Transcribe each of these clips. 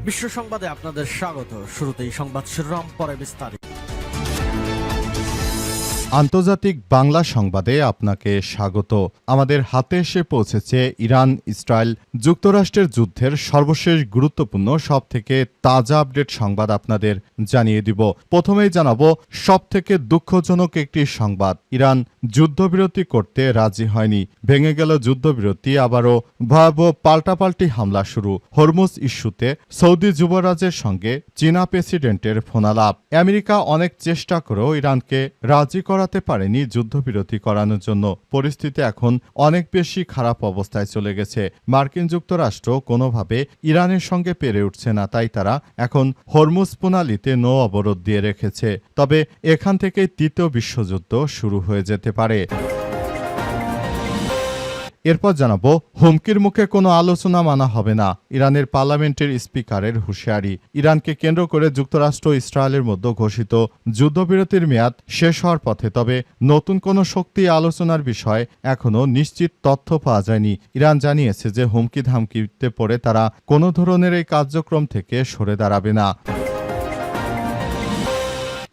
বিশ্ব সংবাদে আপনাদের স্বাগত। শুরুতেই সংবাদ শিরোনাম, পরে বিস্তারিত। আন্তর্জাতিক বাংলা সংবাদে আপনাকে স্বাগত। আমাদের হাতে এসে পৌঁছেছে ইরান ইসরায়েল যুক্তরাষ্ট্রের যুদ্ধের সর্বশেষ গুরুত্বপূর্ণ সবথেকে তাজা আপডেট সংবাদ আপনাদের জানিয়ে দিব। প্রথমেই জানাবো সবথেকে দুঃখজনক একটি সংবাদ। ইরান যুদ্ধবিরতি করতে রাজি হয়নি, ভেঙে গেল যুদ্ধবিরতি, আবারও ভয়াবহ পাল্টাপাল্টি হামলা শুরু। হরমুজ ইস্যুতে সৌদি যুবরাজের সঙ্গে চীনা প্রেসিডেন্টের ফোনালাপ। আমেরিকা অনেক চেষ্টা করেও ইরানকে রাজি করাতে পারেনি যুদ্ধবিরতি করানোর জন্য। পরিস্থিতি এখন অনেক বেশি খারাপ অবস্থায় চলে গেছে। মার্কিন যুক্তরাষ্ট্র কোনোভাবে ইরানের সঙ্গে পেরে উঠছে না, তাই তারা এখন হরমুজ প্রণালীতে নৌ অবরোধ দিয়ে রেখেছে। তবে এখান থেকেই তৃতীয় বিশ্বযুদ্ধ শুরু হয়ে যেতে পারে। এরপর জানাবো হুমকির মুখে কোনো আলোচনা মানা হবে না, ইরানের পার্লামেন্টের স্পিকারের হুঁশিয়ারি। ইরানকে কেন্দ্র করে যুক্তরাষ্ট্র ও ইসরায়েলের মধ্যে ঘোষিত যুদ্ধবিরতির মেয়াদ শেষ হওয়ার পথে, তবে নতুন কোনো শক্তি আলোচনার বিষয়ে এখনও নিশ্চিত তথ্য পাওয়া যায়নি। ইরান জানিয়েছে যে হুমকি ধামকিতে পড়ে তারা কোনো ধরনের এই কার্যক্রম থেকে সরে দাঁড়াবে না।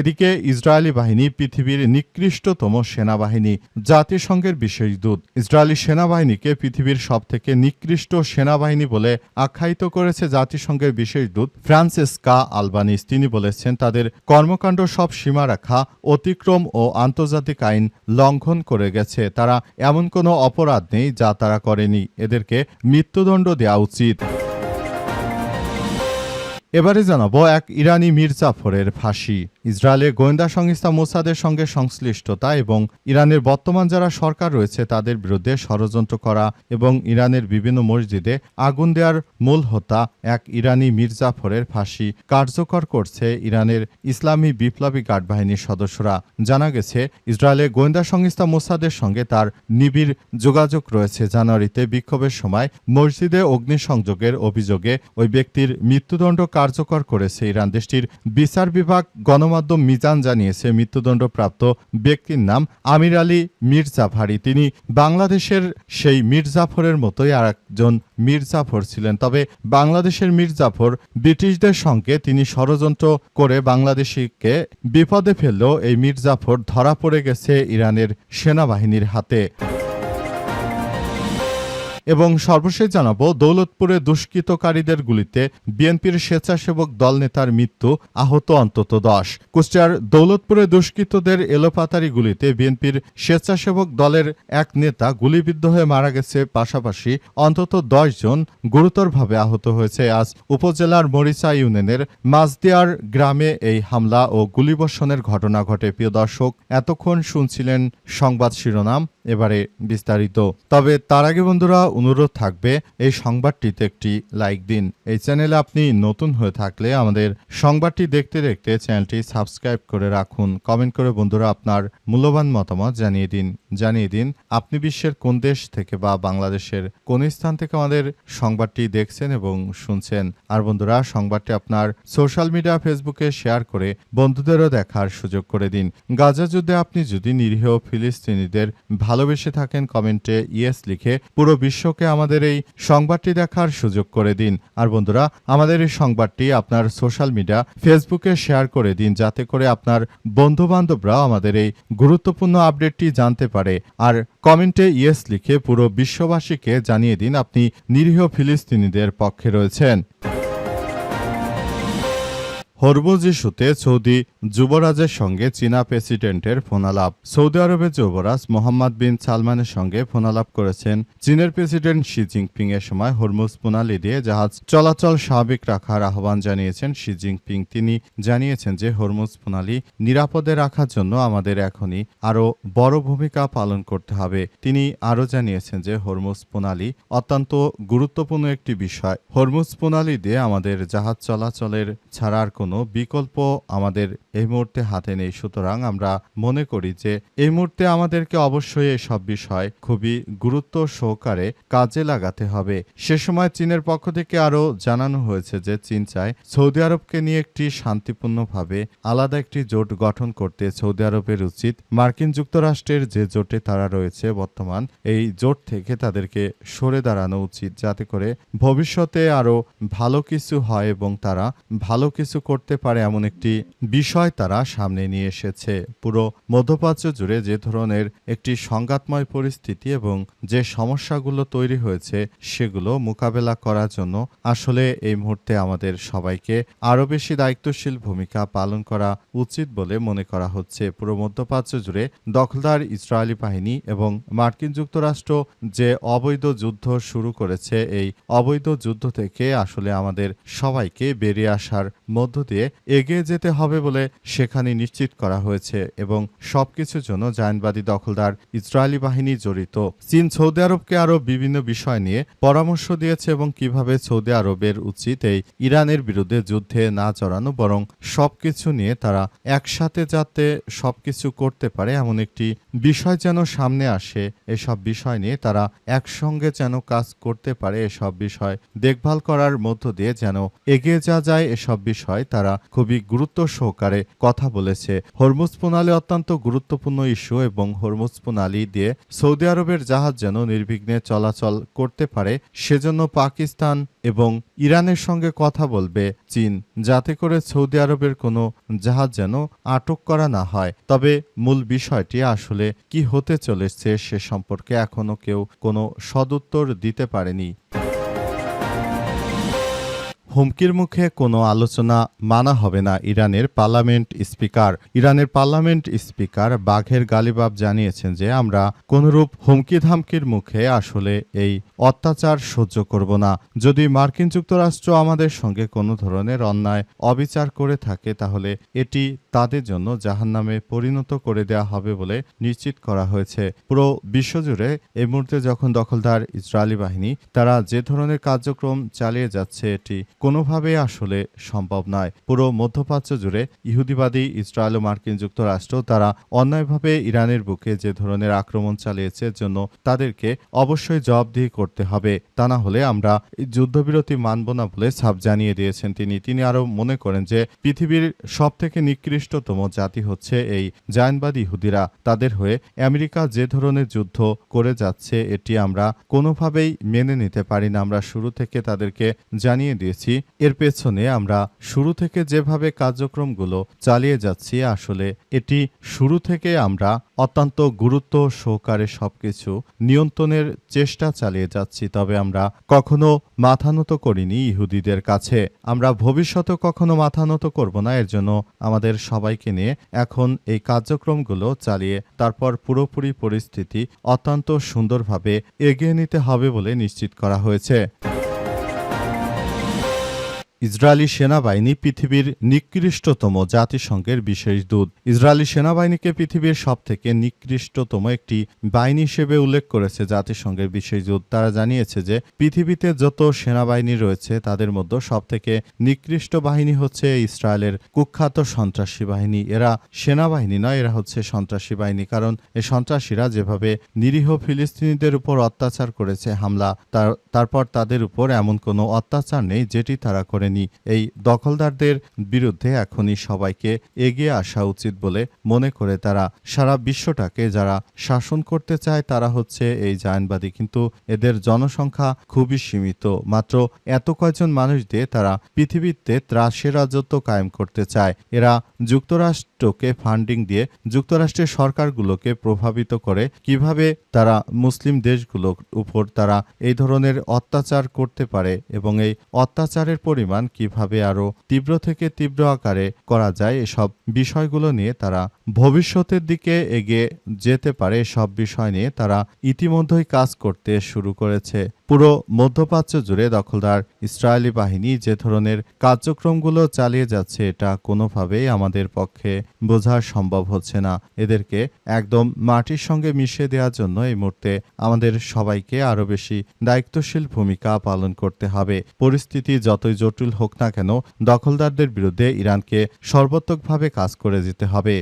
এদিকে ইসরায়েলি বাহিনী পৃথিবীর নিকৃষ্টতম সেনাবাহিনী, জাতিসংঘের বিশেষ দূত ইসরায়েলি সেনাবাহিনীকে পৃথিবীর সবথেকে নিকৃষ্ট সেনাবাহিনী বলে আখ্যায়িত করেছে জাতিসংঘের বিশেষ দূত ফ্রান্সেসকা আলবানিস। তিনি বলেছেন তাদের কর্মকাণ্ড সব সীমারেখা অতিক্রম ও আন্তর্জাতিক আইন লঙ্ঘন করে গেছে। তারা এমন কোনো অপরাধ নেই যা তারা করেনি, এদেরকে মৃত্যুদণ্ড দেওয়া উচিত। এবারে জানাবো এক ইরানি মির্জাফরের ফাঁসি। ইসরায়েলের গোয়েন্দা সংস্থা মোসাদের সঙ্গে সংশ্লিষ্টতা এবং ইরানের বর্তমান যারা সরকার রয়েছে তাদের বিরুদ্ধে ষড়যন্ত্র করা এবং ইরানের বিভিন্ন মসজিদে আগুন দেওয়ার মূল হোতা এক ইরানি মির্জাফরের ফাঁসি কার্যকর করছে ইরানের ইসলামী বিপ্লবী গার্ড বাহিনীর সদস্যরা। জানা গেছে ইসরায়েলের গোয়েন্দা সংস্থা মোসাদের সঙ্গে তার নিবিড় যোগাযোগ রয়েছে। জানুয়ারিতে বিক্ষোভের সময় মসজিদে অগ্নিসংযোগের অভিযোগে ওই ব্যক্তির মৃত্যুদণ্ড কার্যকর করেছে ইরান। দেশটির বিচার বিভাগ গণমাধ্যম মিজান জানিয়েছে মৃত্যুদণ্ডপ্রাপ্ত ব্যক্তির নাম আমির আলী মির্জাফারি। তিনি বাংলাদেশের সেই মির্জাফরের মতোই আর একজন মির্জাফর ছিলেন। তবে বাংলাদেশের মির্জাফর ব্রিটিশদের সঙ্গে তিনি ষড়যন্ত্র করে বাংলাদেশিকে বিপদে ফেললেও এই মির্জাফর ধরা পড়ে গেছে ইরানের সেনাবাহিনীর হাতে। এবং সর্বশেষ জানাবো দৌলতপুরে দুষ্কৃতকারীদের গুলিতে বিএনপির স্বেচ্ছাসেবক দল নেতার মৃত্যু, আহত অন্তত 10। কুষ্টিয়ার দৌলতপুরে দুষ্কৃতদের এলোপাতারি গুলিতে বিএনপির স্বেচ্ছাসেবক দলের এক নেতা গুলিবিদ্ধ হয়ে মারা গেছে, পাশাপাশি অন্তত 10 জন গুরুতরভাবে আহত হয়েছে। আজ উপজেলার মরিচা ইউনিয়নের মাঝদিয়ার গ্রামে এই হামলা ও গুলিবর্ষণের ঘটনা ঘটে। প্রিয় দর্শক, এতক্ষণ শুনছিলেন সংবাদ শিরোনাম, এবারে বিস্তারিত। তবে তার আগে বন্ধুরা অনুরোধ থাকবে এই সংবাদটিতে একটি লাইক দিন। এই চ্যানেলে আপনি নতুন হয়ে থাকলে আমাদের সংবাদটি দেখতে দেখতে চ্যানেলটি সাবস্ক্রাইব করে রাখুন। কমেন্ট করে বন্ধুরা আপনার মূল্যবান মতামত জানিয়ে দিন আপনি বিশ্বের কোন দেশ থেকে বা বাংলাদেশের কোন স্থান থেকে আমাদের সংবাদটি দেখছেন এবং শুনছেন। আর বন্ধুরা সংবাদটি আপনার সোশ্যাল মিডিয়া ফেসবুকে শেয়ার করে বন্ধুদেরও দেখার সুযোগ করে দিন। গাজা যুদ্ধে আপনি যদি নিরীহ ফিলিস্তিনিদের ভালোবেসে থাকেন কমেন্টে ইয়েস লিখে পুরো বিশ্বকে আমাদের এই সংবাদটি দেখার সুযোগ করে দিন। আর বন্ধুরা আমাদের এই সংবাদটি আপনার সোশ্যাল মিডিয়া ফেসবুকে শেয়ার করে দিন, যাতে করে আপনার বন্ধু বান্ধবরা আমাদের এই গুরুত্বপূর্ণ আপডেটটি জানতে পারে। আর কমেন্টে ইয়েস লিখে পুরো বিশ্ববাসীকে জানিয়ে দিন আপনি নিরীহ ফিলিস্তিনিদের পক্ষে রয়েছেন। হরমুজ ইস্যুতে সৌদি যুবরাজের সঙ্গে চীনা প্রেসিডেন্টের ফোনালাপ। সৌদি আরবের যুবরাজ মোহাম্মদ বিন সালমানের সঙ্গে ফোনালাপ করেছেন চীনের প্রেসিডেন্ট শি জিনপিং। এর সময় হরমুজ প্রণালী দিয়ে জাহাজ চলাচল স্বাভাবিক রাখার আহ্বান জানিয়েছেন শি জিনপিং। তিনি জানিয়েছেন যে হরমুজ প্রণালী নিরাপদে রাখার জন্য আমাদের এখনই আরও বড় ভূমিকা পালন করতে হবে। তিনি আরও জানিয়েছেন যে হরমুজ প্রণালী অত্যন্ত গুরুত্বপূর্ণ একটি বিষয়। হরমুজ প্রণালী দিয়ে আমাদের জাহাজ চলাচলের ছাড়ার কোনো বিকল্প আমাদের এই মুহূর্তে হাতে নেই। সুতরাং আমরা মনে করি যে এই মুহূর্তে আমাদেরকে অবশ্যই এসব বিষয় খুবই গুরুত্ব সহকারে কাজে লাগাতে হবে। সে সময় চীনের পক্ষ থেকে আরও জানানো হয়েছে যে চীন চায় সৌদি আরবকে নিয়ে একটি শান্তিপূর্ণভাবে আলাদা একটি জোট গঠন করতে সৌদি আরবের উচিত মার্কিন যুক্তরাষ্ট্রের যে জোটে তারা রয়েছে বর্তমান এই জোট থেকে তাদেরকে সরে দাঁড়ানো উচিত, যাতে করে ভবিষ্যতে আরও ভালো কিছু হয় এবং তারা ভালো কিছু করতে পারে এমন একটি বিষয় তারা সামনে নিয়ে এসেছে। পুরো মধ্যপ্রাচ্য জুড়ে যে ধরনের একটি সংঘাতময় পরিস্থিতি এবং যে সমস্যাগুলো তৈরি হয়েছে সেগুলো মোকাবেলা করার জন্য আসলে এই মুহূর্তে আমাদের সবাইকে আরও বেশি দায়িত্বশীল ভূমিকা পালন করা উচিত বলে মনে করা হচ্ছে। পুরো মধ্যপ্রাচ্য জুড়ে দখলদার ইসরায়েলি বাহিনী এবং মার্কিন যুক্তরাষ্ট্র যে অবৈধ যুদ্ধ শুরু করেছে, এই অবৈধ যুদ্ধ থেকে আসলে আমাদের সবাইকে বেরিয়ে আসার মধ্য দিয়ে এগিয়ে যেতে হবে বলে সেখানে নিশ্চিত করা হয়েছে এবং সবকিছুর জন্য জায়নবাদী দখলদার ইসরায়েলি বাহিনী জড়িত। চীন সৌদি আরবকে আরও বিভিন্ন বিষয় নিয়ে পরামর্শ দিয়েছে এবং কিভাবে সৌদি আরবের উচিত এই ইরানের বিরুদ্ধে যুদ্ধে না জড়ানো, বরং সবকিছু নিয়ে তারা একসাথে যাতে সবকিছু করতে পারে এমন একটি বিষয় যেন সামনে আসে, এসব বিষয় নিয়ে তারা একসঙ্গে যেন কাজ করতে পারে, এসব বিষয় দেখভাল করার মধ্য দিয়ে যেন এগিয়ে যাওয়া যায়, এসব বিষয় তারা খুবই গুরুত্ব সহকারে কথা বলেছে। হরমুজ প্রণালী অত্যন্ত গুরুত্বপূর্ণ ইস্যু এবং হরমুজ প্রণালী দিয়ে সৌদি আরবের জাহাজ যেন নির্বিঘ্নে চলাচল করতে পারে সেজন্য পাকিস্তান এবং ইরানের সঙ্গে কথা বলবে চীন, যাতে করে সৌদি আরবের কোনো জাহাজ যেন আটক করা না হয়। তবে মূল বিষয়টি আসলে কি হতে চলেছে সে সম্পর্কে এখনো কেউ কোনো সদুত্তর দিতে পারেনি। হুমকির মুখে কোনো আলোচনা মানা হবে না, ইরানের পার্লামেন্ট স্পিকার। ইরানের পার্লামেন্ট স্পিকার বাঘের গালিবাফ জানিয়েছেন যে আমরা কোনরূপ হুমকি ধামকির মুখে আসলে এই অত্যাচার সহ্য করব না। যদি মার্কিন যুক্তরাষ্ট্র আমাদের সঙ্গে কোনো ধরনের অন্যায় অবিচার করে থাকে তাহলে এটি তাদের জন্য জাহান্নামে পরিণত করে দেওয়া হবে বলে নিশ্চিত করা হয়েছে। পুরো বিশ্বজুড়ে এই মুহূর্তে যখন দখলদার ইসরায়েলি বাহিনী তারা যে ধরনের কার্যক্রম চালিয়ে যাচ্ছে এটি কোনোভাবেই আসলে সম্ভব নয়। পুরো মধ্যপ্রাচ্য জুড়ে ইহুদিবাদী ইসরায়েল ও মার্কিন যুক্তরাষ্ট্র তারা অন্যায়ভাবে ইরানের বুকে যে ধরনের আক্রমণ চালিয়েছে এর জন্য তাদেরকে অবশ্যই জবাবদিহি করতে হবে, তা না হলে আমরা যুদ্ধবিরতি মানব না বলে ছাপ জানিয়ে দিয়েছেন তিনি আরও মনে করেন যে পৃথিবীর সবথেকে নিকৃষ্টতম জাতি হচ্ছে এই জায়নবাদী ইহুদিরা। তাদের হয়ে আমেরিকা যে ধরনের যুদ্ধ করে যাচ্ছে এটি আমরা কোনোভাবেই মেনে নিতে পারি না। আমরা শুরু থেকে তাদেরকে জানিয়ে দিয়েছি এর পেছনে আমরা শুরু থেকে যেভাবে কার্যক্রমগুলো চালিয়ে যাচ্ছি আসলে এটি শুরু থেকে আমরা অত্যন্ত গুরুত্ব সহকারে সবকিছু নিয়ন্ত্রণের চেষ্টা চালিয়ে যাচ্ছি। তবে আমরা কখনো মাথা নত করিনি ইহুদিদের কাছে, আমরা ভবিষ্যতে কখনো মাথা নত করব না। এর জন্য আমাদের সবাইকে নিয়ে এখন এই কার্যক্রমগুলো চালিয়ে তারপর পুরোপুরি পরিস্থিতি অত্যন্ত সুন্দরভাবে এগিয়ে নিতে হবে বলে নিশ্চিত করা হয়েছে। ইসরায়েলি সেনাবাহিনী পৃথিবীর নিকৃষ্টতম জাতিসংঘের বিশেষ দূত। ইসরায়েলি সেনাবাহিনীকে পৃথিবীর সবথেকে নিকৃষ্টতম একটি বাহিনী হিসেবে উল্লেখ করেছে জাতিসংঘের বিশেষ দূত। তারা জানিয়েছে যে পৃথিবীতে যত সেনাবাহিনী রয়েছে তাদের মধ্যে সবথেকে নিকৃষ্ট বাহিনী হচ্ছে ইসরায়েলের কুখ্যাত সন্ত্রাসী বাহিনী। এরা সেনাবাহিনী নয়, এরা হচ্ছে সন্ত্রাসী বাহিনী। কারণ এই সন্ত্রাসীরা যেভাবে নিরীহ ফিলিস্তিনিদের উপর অত্যাচার করেছে হামলা, তারপর তাদের উপর এমন কোনো অত্যাচার নেই যেটি তারা করেনি। এই দখলদারদের বিরুদ্ধে এখনই সবাইকে এগিয়ে আসা উচিত বলে মনে করে তারা সারা বিশ্বটাকে যারা শাসন করতে চায় তারা হচ্ছে এই জায়নবাদী, কিন্তু এদের জনসংখ্যা খুবই সীমিত, মাত্র এত কয়জন মানুষ দিয়ে তারা পৃথিবীতে ত্রাসের রাজত্ব কায়েম করতে চায়। এরা যুক্তরাষ্ট্রকে ফান্ডিং দিয়ে যুক্তরাষ্ট্রের সরকারগুলোকে প্রভাবিত করে কিভাবে তারা মুসলিম দেশগুলোর উপর তারা এই ধরনের অত্যাচার করতে পারে এবং এই অত্যাচারের পরিমাণ কিভাবে আরো তীব্র থেকে তীব্র আকারে করা যায়, এসব বিষয়গুলো নিয়ে তারা ভবিষ্যতের দিকে এগিয়ে যেতে পারে। সব বিষয় নিয়ে তারা ইতিমধ্যেই কাজ করতে শুরু করেছে। পুরো মধ্যপ্রাচ্য জুড়ে দখলদার ইসরায়েলি বাহিনী যে ধরনের কার্যক্রমগুলো চালিয়ে যাচ্ছে এটা কোনোভাবেই আমাদের পক্ষে বোঝা সম্ভব হচ্ছে না। এদেরকে একদম মাটির সঙ্গে মিশিয়ে দেওয়ার জন্য এই মুহূর্তে আমাদের সবাইকে আরও বেশি দায়িত্বশীল ভূমিকা পালন করতে হবে। পরিস্থিতি যতই জটিল হোক না কেন, দখলদারদের বিরুদ্ধে ইরানকে সর্বাত্মকভাবে কাজ করে যেতে হবে।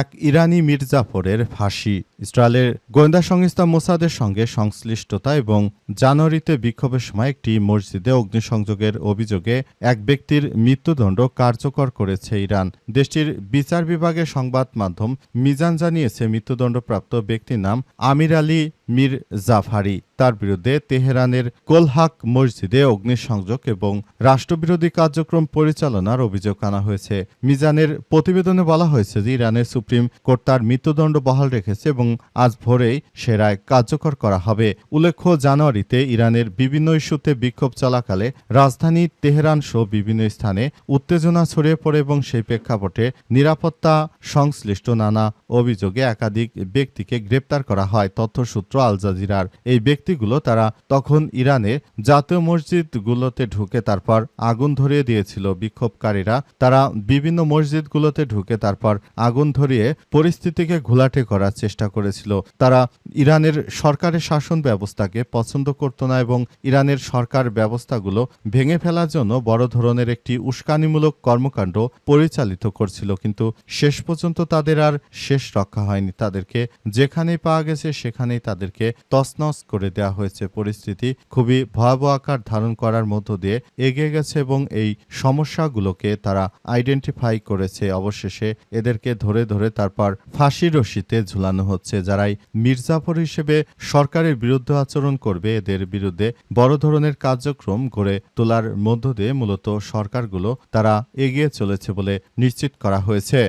এক ইরানি মির্জাফরের ফাঁসি। ইসরায়েলের গোয়েন্দা সংস্থা মোসাদের সঙ্গে সংশ্লিষ্টতা এবং জানুয়ারিতে বিক্ষোভের সময় একটি মসজিদে অগ্নিসংযোগের অভিযোগে এক ব্যক্তির মৃত্যুদণ্ড কার্যকর করেছে ইরান। দেশটির বিচার বিভাগের সংবাদ মাধ্যম মিজান জানিয়েছে, মৃত্যুদণ্ডপ্রাপ্ত ব্যক্তির নাম আমির আলী মীর জাফারি। তার বিরুদ্ধে তেহরানের কোলহাক মসজিদে অগ্নিসংযোগ এবং রাষ্ট্রবিরোধী কার্যক্রম পরিচালনার অভিযোগ আনা হয়েছে। মিজানের প্রতিবেদনে বলা হয়েছে যে ইরানের সুপ্রিম কোর্ট তার মৃত্যুদণ্ড বহাল রেখেছে এবং আজ ভোরেই সে রায় কার্যকর করা হবে। উল্লেখ্য, জানুয়ারিতে ইরানের বিভিন্ন ইস্যুতে বিক্ষোভ চলাকালে রাজধানী তেহরান সহ বিভিন্ন স্থানে উত্তেজনা ছড়িয়ে পড়ে এবং সেই প্রেক্ষাপটে নিরাপত্তা সংশ্লিষ্ট নানা অভিযোগে একাধিক ব্যক্তিকে গ্রেপ্তার করা হয়। তথ্যসূত্র আল জাজিরার। এই ব্যক্তিগুলো তারা তখন ইরানের জাতীয় মসজিদগুলোতে ঢুকে তারপর আগুন ধরিয়ে দিয়েছিল। বিক্ষোভকারীরা তারা বিভিন্ন মসজিদগুলোতে ঢুকে তারপর আগুন ধরিয়ে পরিস্থিতিকে ঘোলাটে করার চেষ্টা করেছিল। তারা ইরানের সরকারের শাসন ব্যবস্থাকে পছন্দ করত না এবং ইরানের সরকার ব্যবস্থাগুলো ভেঙে ফেলার জন্য বড় ধরনের একটি উস্কানিমূলক কর্মকাণ্ড পরিচালিত করছিল। কিন্তু শেষ পর্যন্ত তাদের আর শেষ রক্ষা হয়নি। তাদেরকে যেখানেই পাওয়া গেছে সেখানেই তাদেরকে তছনছ করে দেওয়া হয়েছে। পরিস্থিতি খুবই ভয়াবহ আকার ধারণ করার মধ্য দিয়ে এগিয়ে গেছে এবং এই সমস্যাগুলোকে তারা আইডেন্টিফাই করেছে। অবশেষে এদেরকে ধরে ধরে তারপর ফাঁসির রশিতে ঝুলানো হচ্ছে। যারাই মির্জাফর হিসেবে সরকারের বিরুদ্ধে আচরণ করবে, এদের বিরুদ্ধে বড় ধরনের কার্যক্রম গড়ে তোলার মধ্য দিয়ে মূলত সরকারগুলো তারা এগিয়ে চলেছে বলে নিশ্চিত করা হয়েছে।